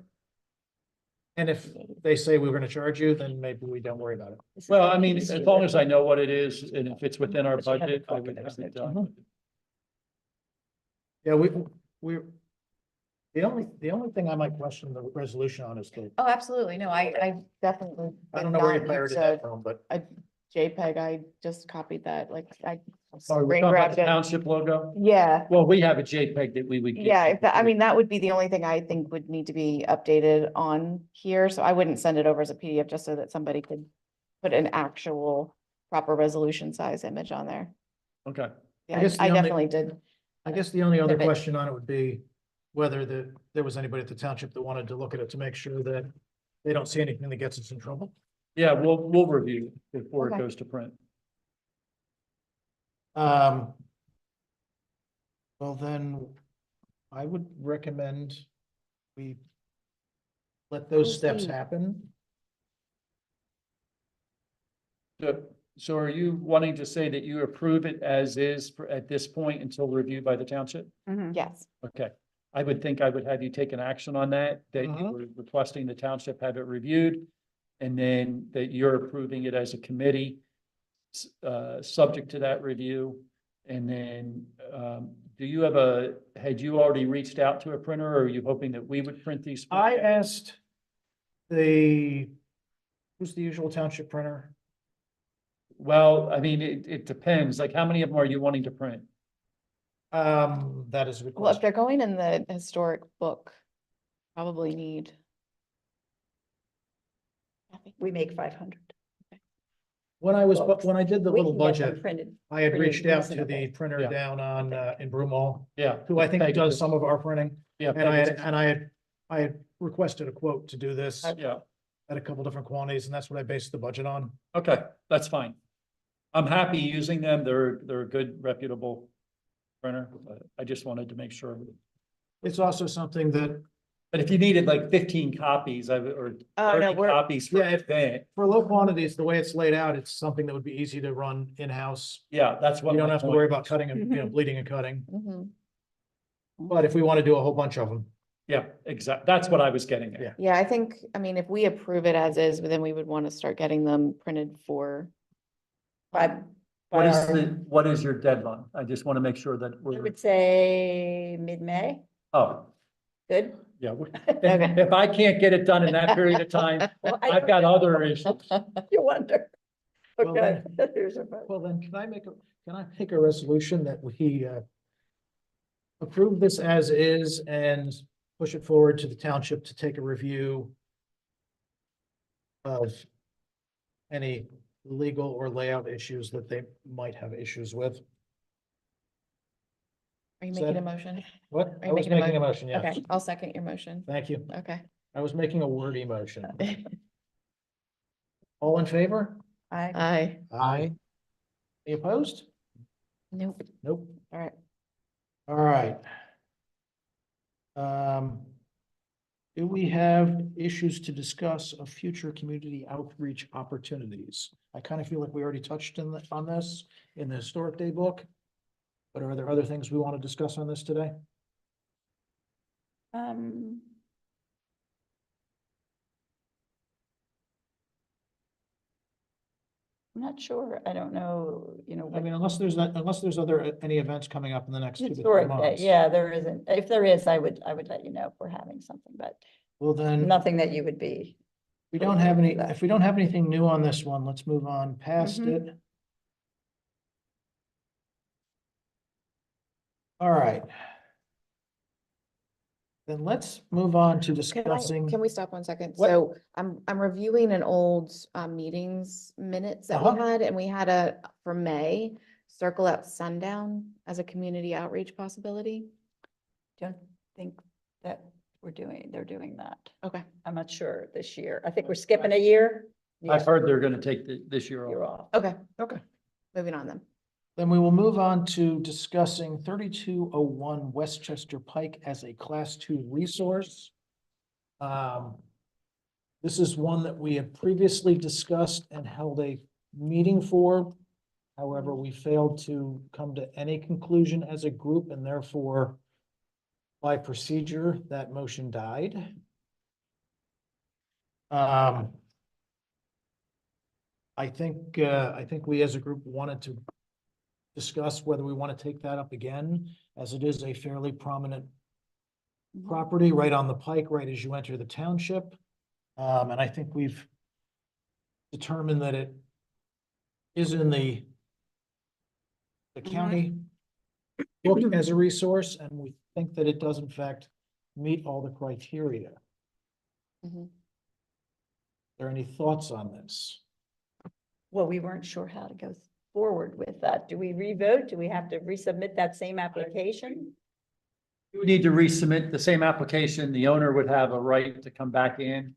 And if they say we're gonna charge you, then maybe we don't worry about it. Well, I mean, as long as I know what it is and if it's within our But you had budget, it I covered, would there have was it no done. Yeah, we're, the only thing I might question the resolution on is the, Oh, absolutely. No, I definitely. I don't did know where you not pirated use that from, but a JPEG. I just copied that, like, I Sorry, we're screen talking about grabbed the it. township logo? Yeah, Well, we have a JPEG that we would. get yeah, you. I mean, that would be the only thing I think would need to be updated on here, so I wouldn't send it over as a PDF just so that somebody could put an actual proper resolution size image on there. Okay. Yeah, guess the I only- definitely did. I guess the only other Pivot. question on it would be whether there was anybody at the township that wanted to look at it to make sure that they don't see anything that gets us in trouble. Yeah, we'll review before it Okay. goes to print. Well, then I would recommend we let those We'll steps see. happen. So are you wanting to say that you approve it as is at this point until reviewed by the township? Yes, Okay, I would think I would have you take an action on that, that you Mhm. were requesting the township have it reviewed. And then that you're approving it as a committee, subject to that review. And then, had you already reached out to a printer, or are you hoping that we would print these? I asked who's the usual township printer? Well, I mean, it depends, like how many of them are you wanting to print? That is a good Well, if question. they're going in the historic book, probably need. Kathy? We make 500. When I was, books. when I did the We little can get them budget, printed. I had pretty reached out to the reasonable. printer Yeah. down on, in Broomall, Yeah. who I think Peggy does just- some of our printing. Yeah. And I had, Peggy just- and I had requested a quote to do this Yeah, at a couple different quantities, and that's what I based the budget on. okay, that's fine. I'm happy using them. They're a good reputable printer. But I just wanted to make sure. It's also something that, But if you needed like 15 copies or Oh, no, 30 we're, copies for Yeah, an event, for low quantities, the way it's laid out, it's something that would be easy to run in-house. yeah, that's what. You don't my have to point worry about was. cutting and, bleeding and cutting. mhm. But if we want to do a whole bunch of them, Yeah, exactly. That's what I was getting at. Yeah. Yeah, I think, I mean, if we approve it as is, then we would want to start getting them printed for. By What is our- what is your deadline? I just want to make sure that I we're, would say mid-May, oh, good. yeah. Okay. If I can't get it done in that period of time, Well, I I've got other issues. You wonder. Well, Okay. Here's a vote. well then, can I make a resolution that we, approve this as is and push it forward to the township to take a review of any legal or layout issues that they might have issues with. Are you Is making that- a motion? What? Are I you was making a making a motion, yes. Okay, I'll second your motion. Thank you. Okay. I was making a wordy motion. All in favor? I, Aye. Any opposed? Nope. Nope. All right. All right. Do we have issues to discuss of future community outreach opportunities? I kind of feel like we already touched on this in the Historic Day book. But are there other things we want to discuss on this today? um. I'm not sure. I don't know, I mean, unless there's any events coming up in the next 2 to 3 Historic Day, months. yeah, there isn't. If there is, I would let you know if we're having something, but Well, then, nothing that you would be. we don't have any, that. if we don't have anything new on this one, let's move on past Mhm. it. All right. Then let's move on to discussing. Can we stop 1 second? What? So I'm reviewing an old meetings minutes that we Uh-huh. had, and we had for May, circle out sundown as a community outreach possibility. Don't think that they're doing that. Okay. I'm not sure this year. I think we're skipping a year. I've heard they're gonna take this year You're off. off. Okay, Okay. moving on then. Then we will move on to discussing 3201 West Chester Pike as a Class 2 resource. This is one that we had previously discussed and held a meeting for. However, we failed to come to any conclusion as a group, and therefore by procedure, that motion died. I think we as a group wanted to discuss whether we want to take that up again, as it is a fairly prominent property right on the pike, right as you enter the township. And I think we've determined that it is in the county book as a resource, and we think that it does in fact meet all the criteria. Mhm. Are there any thoughts on this? Well, we weren't sure how to go forward with that. Do we revote? Do we have to resubmit that same application? You would need to resubmit the same application. The owner would have a right to come back in,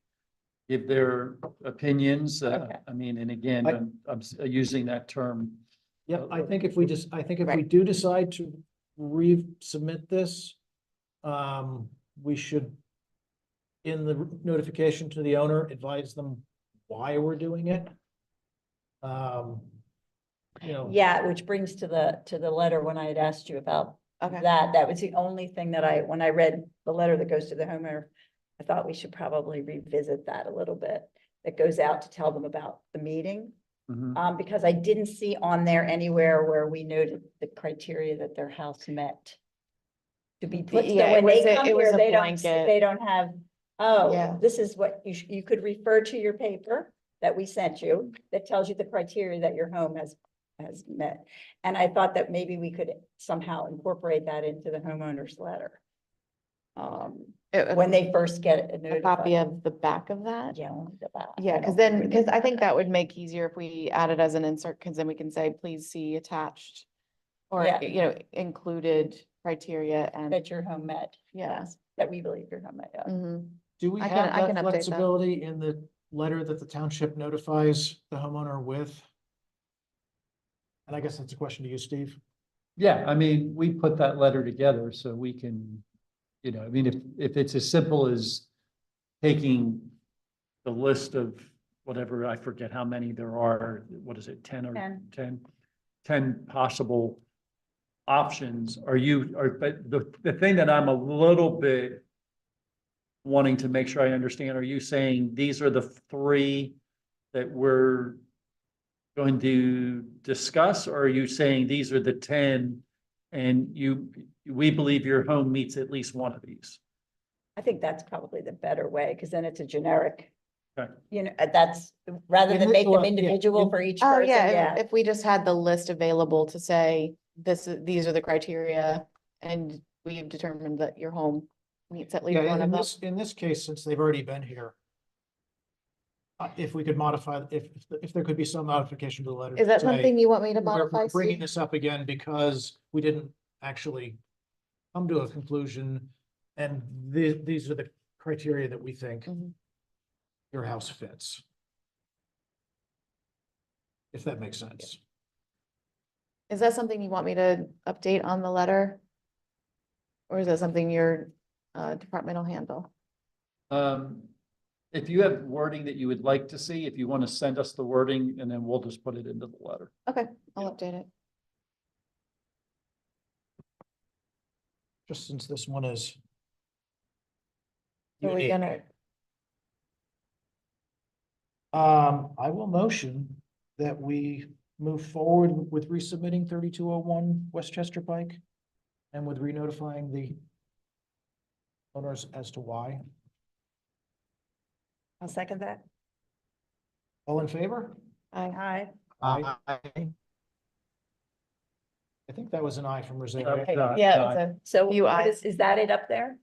give their opinions. Okay. I mean, and again, I'm using that term. Yep, I think if we Right. do decide to resubmit this, we should, in the notification to the owner, advise them why we're doing it. You know. Yeah, which brings to the letter when I had asked you about Okay. that was the only thing that when I read the letter that goes to the homeowner, I thought we should probably revisit that a little bit. That goes out to tell them about the meeting. Mhm. Because I didn't see on there anywhere where we noted the criteria that their house met. To be put, so Yeah, when they come it was here, a they blanket. don't have, Yeah. this is what you could refer to your paper that we sent you, that tells you the criteria that your home has has met. And I thought that maybe we could somehow incorporate that into the homeowner's letter. When they first get A copy of the back of that? Yeah, only the back. Yeah, because I think that would make easier if we add it as an insert, because then we can say, please see attached. Or, Yeah. you know, included criteria and, That your home met. yeah. Yes, that we believe your home met. Yeah. Mhm. Do we I have can that update that. flexibility in the letter that the township notifies the homeowner with? And I guess that's a question to you, Steve. Yeah, I mean, we put that letter together so we can, you know, I mean, if it's as simple as taking the list of whatever, I forget how many there are, what is it, 10 or 10. 10 possible options, but the thing that I'm a little bit wanting to make sure I understand, are you saying these are the 3 that we're going to discuss, or are you saying these are the 10 and we believe your home meets at least one of these? I think that's probably the better way, because then it's a generic. Okay. You know, that's, rather In than this make them one, yeah, individual in- for each Oh, person, yeah, yeah. if we just had the list available to say, these are the criteria, and we've determined that your home meets at least Yeah, one of in them. in this case, since they've already been here. If we could modify, if there could be some modification to the letter. Is that to say, something you want me to we're modify, bringing Steve? this up again because we didn't actually come to a conclusion. And these are the criteria that we think Mhm. your house fits. If that makes sense. Is that something you want me to update on the letter? Or is that something your department will handle? If you have wording that you would like to see, if you want to send us the wording, and then we'll just put it into the letter. Okay, I'll update it. Just since this one is. Are we unique. gonna, I will motion that we move forward with resubmitting 3201 West Chester Pike. And with re-notifying the owners as to why. I'll second that. All in favor? I, Aye. Aye. I think that was an aye from Roseanne. yeah, it's a, So You what eyes. is that it up there?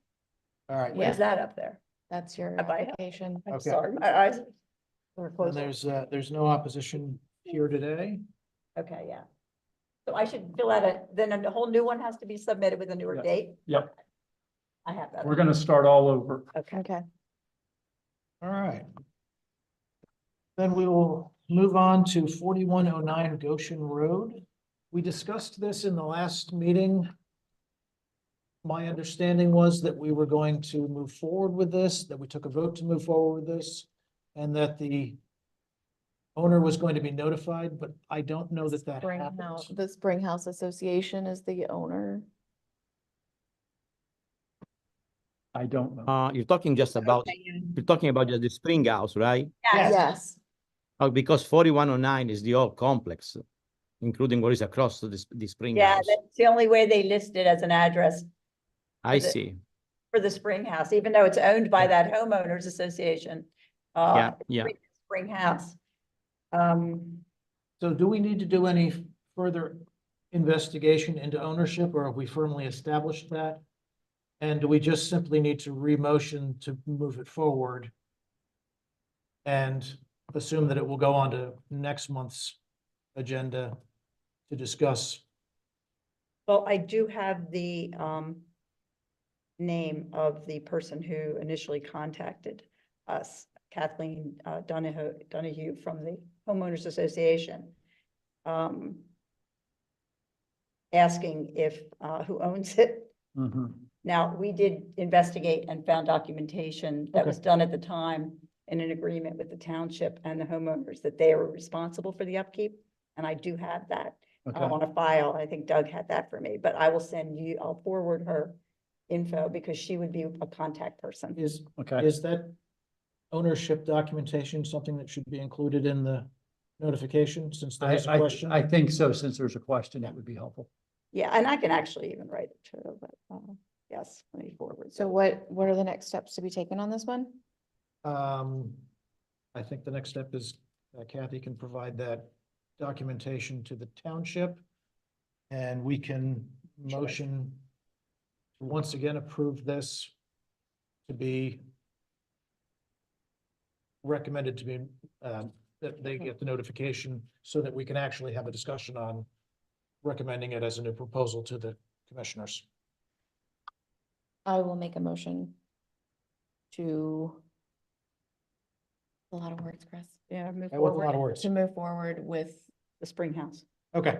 All right. What is that up there? that's your Have I- application. I'm Okay. sorry, my eyes. Were And closed. there's no opposition here today. Okay, yeah. So I should fill out then a whole new one has to be submitted with a newer Yeah. date? Yep. I have that. We're gonna start all over. Okay. Okay. All right. Then we will move on to 4109 Goshen Road. We discussed this in the last meeting. My understanding was that we were going to move forward with this, that we took a vote to move forward with this, and that the owner was going to be notified, but I don't know that that Spring happened. House, the Spring House Association is the owner. I don't know. You're talking just about just the spring house, right? Yes. Oh, because 4109 is the whole complex, including what is across to the spring Yeah, house. that's the only way they list it as an address I the- see. for the Spring House, even though it's owned by that homeowners association. Yeah, yeah. Spring House. So do we need to do any further investigation into ownership, or have we firmly established that? And do we just simply need to re-motion to move it forward? And assume that it will go on to next month's agenda to discuss? Well, I do have the name of the person who initially contacted us, Kathleen Donahue from the Homeowners Association. Asking if who owns it. Mhm. Now, we did investigate and found documentation that was done at the time in an agreement with the township and the homeowners that they were responsible for the upkeep. And I do have that Okay. on a file. I think Doug had that for me, but I will I'll forward her info because she would be a contact person. Okay. Is that ownership documentation something that should be included in the notification, since there is a question? I think so. Since there's a question, it would be helpful. Yeah, and I can actually even write it too, but yes, let me forward. So what are the next steps to be taken on this one? I think the next step is Kathy can provide that documentation to the township. And we can motion to once again approve this to be recommended to be, that they get the notification so that we can actually have a discussion on recommending it as a new proposal to the commissioners. I will make a motion to, a lot of words, Chris, Yeah, move That was a lot of forward. words. to move forward with The Spring House. Okay,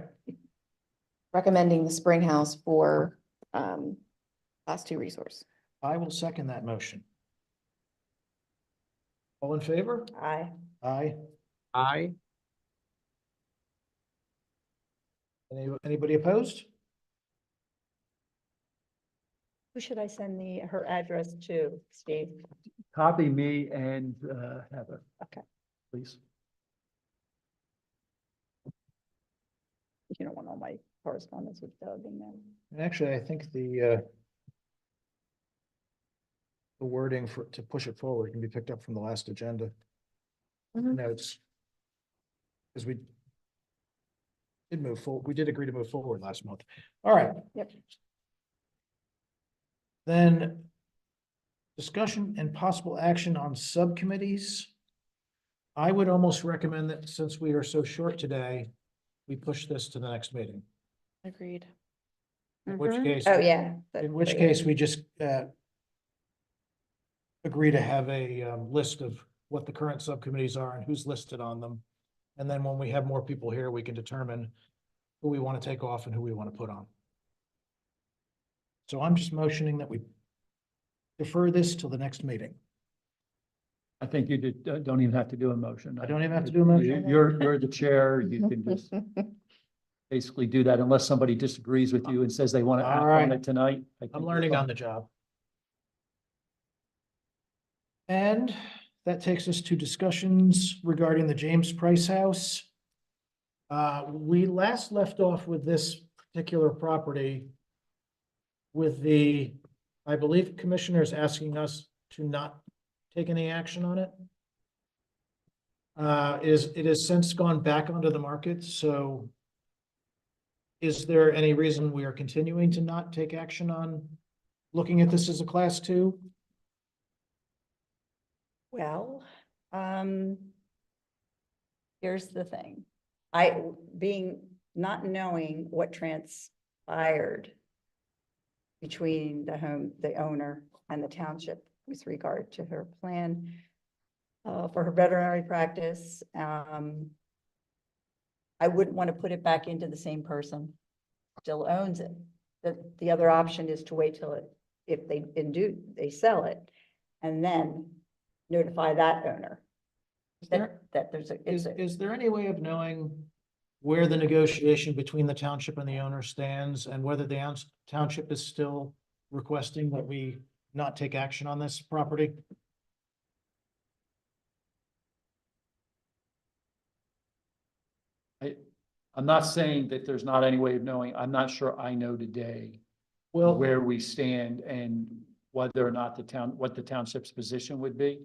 recommending the Spring House for class 2 resource. I will second that motion. All in favor? Aye. Aye. Aye. Anybody opposed? Who should I send her address to, Steve? Copy me and Heather. Okay. Please. You don't want all my correspondence with Doug in there. And actually, I think the wording to push it forward can be picked up from the last agenda Mhm. notes. Because we did agree to move forward last month. All right. Yep. Then discussion and possible action on subcommittees. I would almost recommend that since we are so short today, we push this to the next meeting. Agreed. In which Mhm. case, Oh, yeah. in which case we just agree to have a list of what the current subcommittees are and who's listed on them. And then when we have more people here, we can determine who we want to take off and who we want to put on. So I'm just motioning that we defer this till the next meeting. I think you don't even have to do a motion. I don't even have to do a motion? You're the chair. You can just basically do that unless somebody disagrees with you and says they want to act All right. on it tonight. I'm learning on the job. And that takes us to discussions regarding the James Price House. We last left off with this particular property with I believe commissioners asking us to not take any action on it. It has since gone back onto the market, so is there any reason we are continuing to not take action on looking at this as a class 2? Well, here's the thing. Not knowing what transpired between the owner and the township with regard to her plan for her veterinary practice. I wouldn't want to put it back into the same person still owns it. The other option is to wait till if they sell it and then notify that owner. That there's Is there any way of knowing where the negotiation between the township and the owner stands and whether the township is still requesting that we not take action on this property? I'm not saying that there's not any way of knowing. I'm not sure I know today Well, where we stand and whether or not what the township's position would be.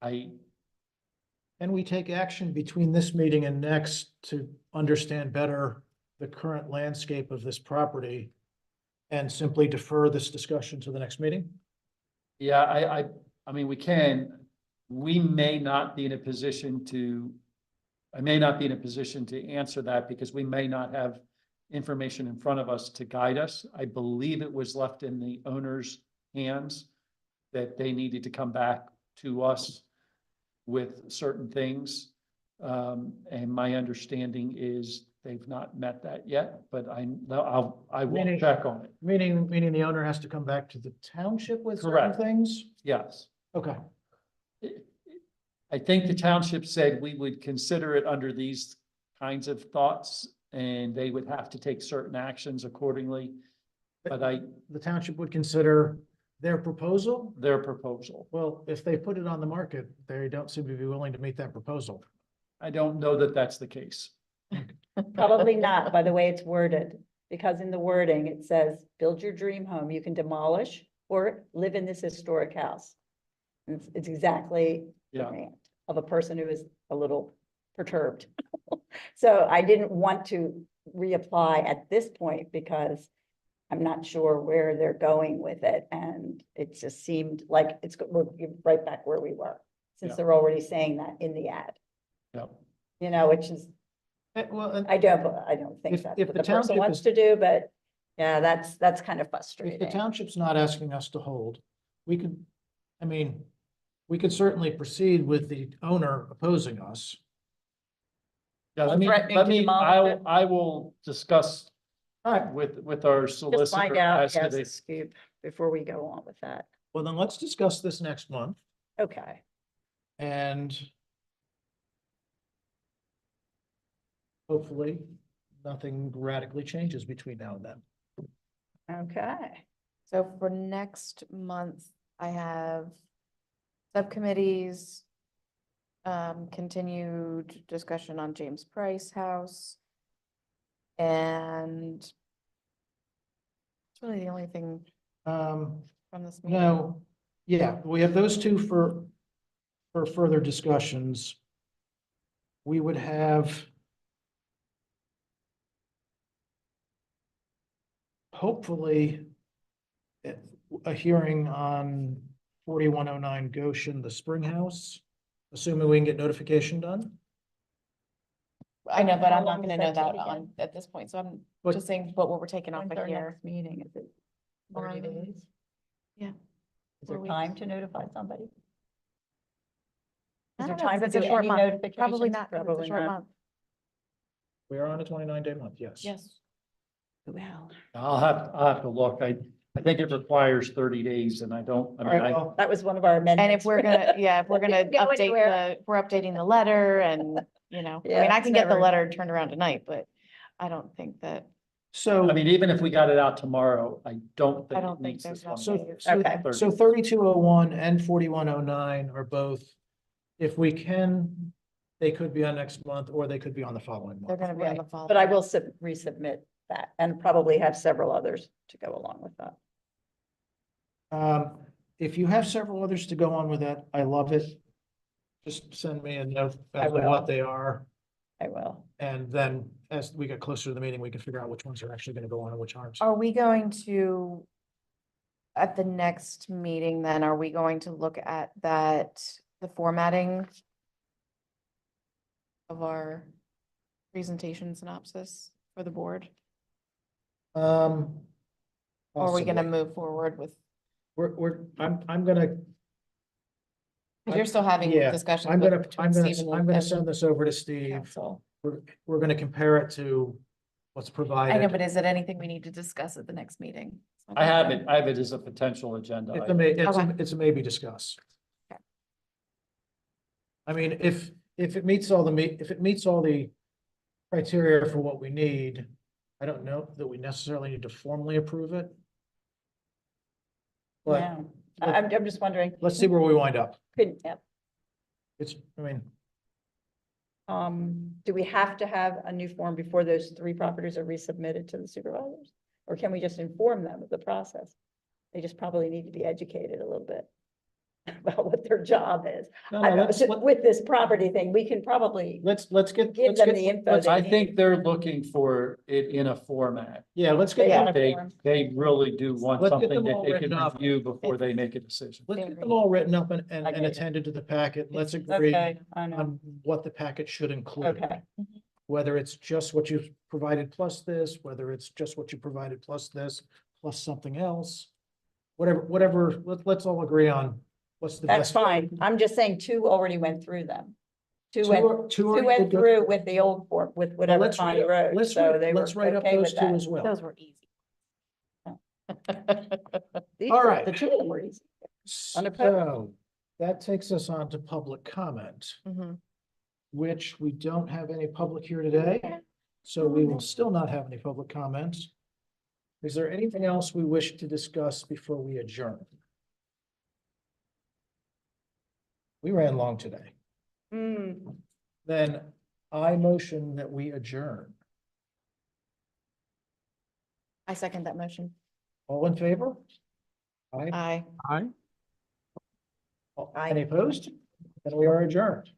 can we take action between this meeting and next to understand better the current landscape of this property and simply defer this discussion to the next meeting? Yeah, I mean, we may not be in a position to, I may not be in a position to answer that because we may not have information in front of us to guide us. I believe it was left in the owner's hands that they needed to come back to us with certain things. And my understanding is they've not met that yet, but I will Meaning- check on it. Meaning the owner has to come back to the township with certain Correct. things? Yes. Okay. I think the township said we would consider it under these kinds of thoughts and they would have to take certain actions accordingly. But The township would consider their proposal? their proposal, Well, if they put it on the market, they don't seem to be willing to meet that proposal. I don't know that that's the case. probably not by the way it's worded, because in the wording, it says, build your dream home. You can demolish or live in this historic house. And it's exactly the Yeah. grant of a person who is a little perturbed. So I didn't want to reapply at this point because I'm not sure where they're going with it. And it just seemed like we're right back where we were, since Yeah. they're already saying that in the ad, Yeah. you know, which is, Well, and I don't think If- that's if what the the person township wants is- to do, but yeah, that's kind of if the frustrating. township's not asking us to hold, we could, I mean, we could certainly proceed with the owner opposing us. Yeah, Or threatening to demolish it. I will discuss All right, with our Just solicitor find out, as to pass the the, scoop before we go on with that. well, then let's discuss this next month Okay, and hopefully nothing radically changes between now and then. okay. So for next month, I have subcommittees, continued discussion on James Price House. And it's really the only thing from this meeting. No, yeah, we have those two for further discussions. We would have hopefully a hearing on 4109 Goshen, the Spring House, assuming we can get notification done. I know, but How I'm not long gonna does know that that take on, again? at this point, so I'm But- just saying what we're taking off When's of our here. next meeting? Is it 30 days? Yeah. Is there 4 weeks. time to notify somebody? I Is there don't know, time 'cause to it's do a short any month. notifications? Probably not, 'cause it's a Probably short not. month. We are on a 29-day month, yes. Yes. Well, I'll have to look. I think it requires 30 days and I don't, I All mean, right, well, that was one of our amendments. And if we're gonna, yeah, if we're gonna Didn't go update anywhere. we're updating the letter and, you know, I Yeah, mean, I can get the never- letter turned around tonight, but I don't think that, so. I mean, even if we got it out tomorrow, I don't I think don't it think meets the there's enough 20 days. Okay. So 3201 and 4109 are both, if we can, they could be on next month or they could be on the following they're month. gonna be on Right, the fall. But I will resubmit that and probably have several others to go along with that. If you have several others to go on with that, I love it. Just send me a note I as to will. what they are. I will. And then as we get closer to the meeting, we can figure out which ones are actually going to go on and which aren't. Are we going to, at the next meeting, then, are we going to look at the formatting of our presentation synopsis for the board? Or are we gonna Possibly. move forward with, I'm gonna, because you're still having yeah, discussions I'm with gonna, between I'm gonna, Stephen I'm gonna and send this over to Steve. council. We're gonna compare it to what's provided. I know, but is it anything we need to discuss at the next meeting? I have it as a potential agenda. It's a item. may, Okay. it's a maybe discuss. Okay. I mean, if it meets all if it meets all the criteria for what we need, I don't know that we necessarily need to formally approve it. But Yeah, I'm just wondering. let's see where we wind up. Yeah. It's, I mean, Do we have to have a new form before those 3 properties are resubmitted to the supervisors? Or can we just inform them of the process? They just probably need to be educated a little bit about what their job is. no, I no, know, let's, with this property thing, we can probably, let's get. Give let's them get- the info let's- they I think they're looking for it in a format. Yeah, let's They get, are. They really do want Let's get something them that all they written can up. review before they make a decision. let's get them all written up and I get and you. attended to the packet. Let's agree okay, I know, on what the packet should include. okay, Whether it's just what you've provided plus this, whether it's just what you provided plus this, plus something else. Whatever, let's all agree on what's the that's best. fine. I'm just saying 2 already went through them. Two Two went, are- two two already went did go- through with the old form, with whatever let's County write- Road, let's so write- they were let's write up okay those with two that. as well. Those were easy. These All were- right. The 2 of them were easy. unopposed. So that takes us on to public comment, Mhm. which we don't have any public here today. So we will still not have any public comments. Is there anything else we wish to discuss before we adjourn? We ran long today. Hmm. Then I motion that we adjourn. I second that motion. All in favor? Aye. Aye. Any opposed? Then we are adjourned.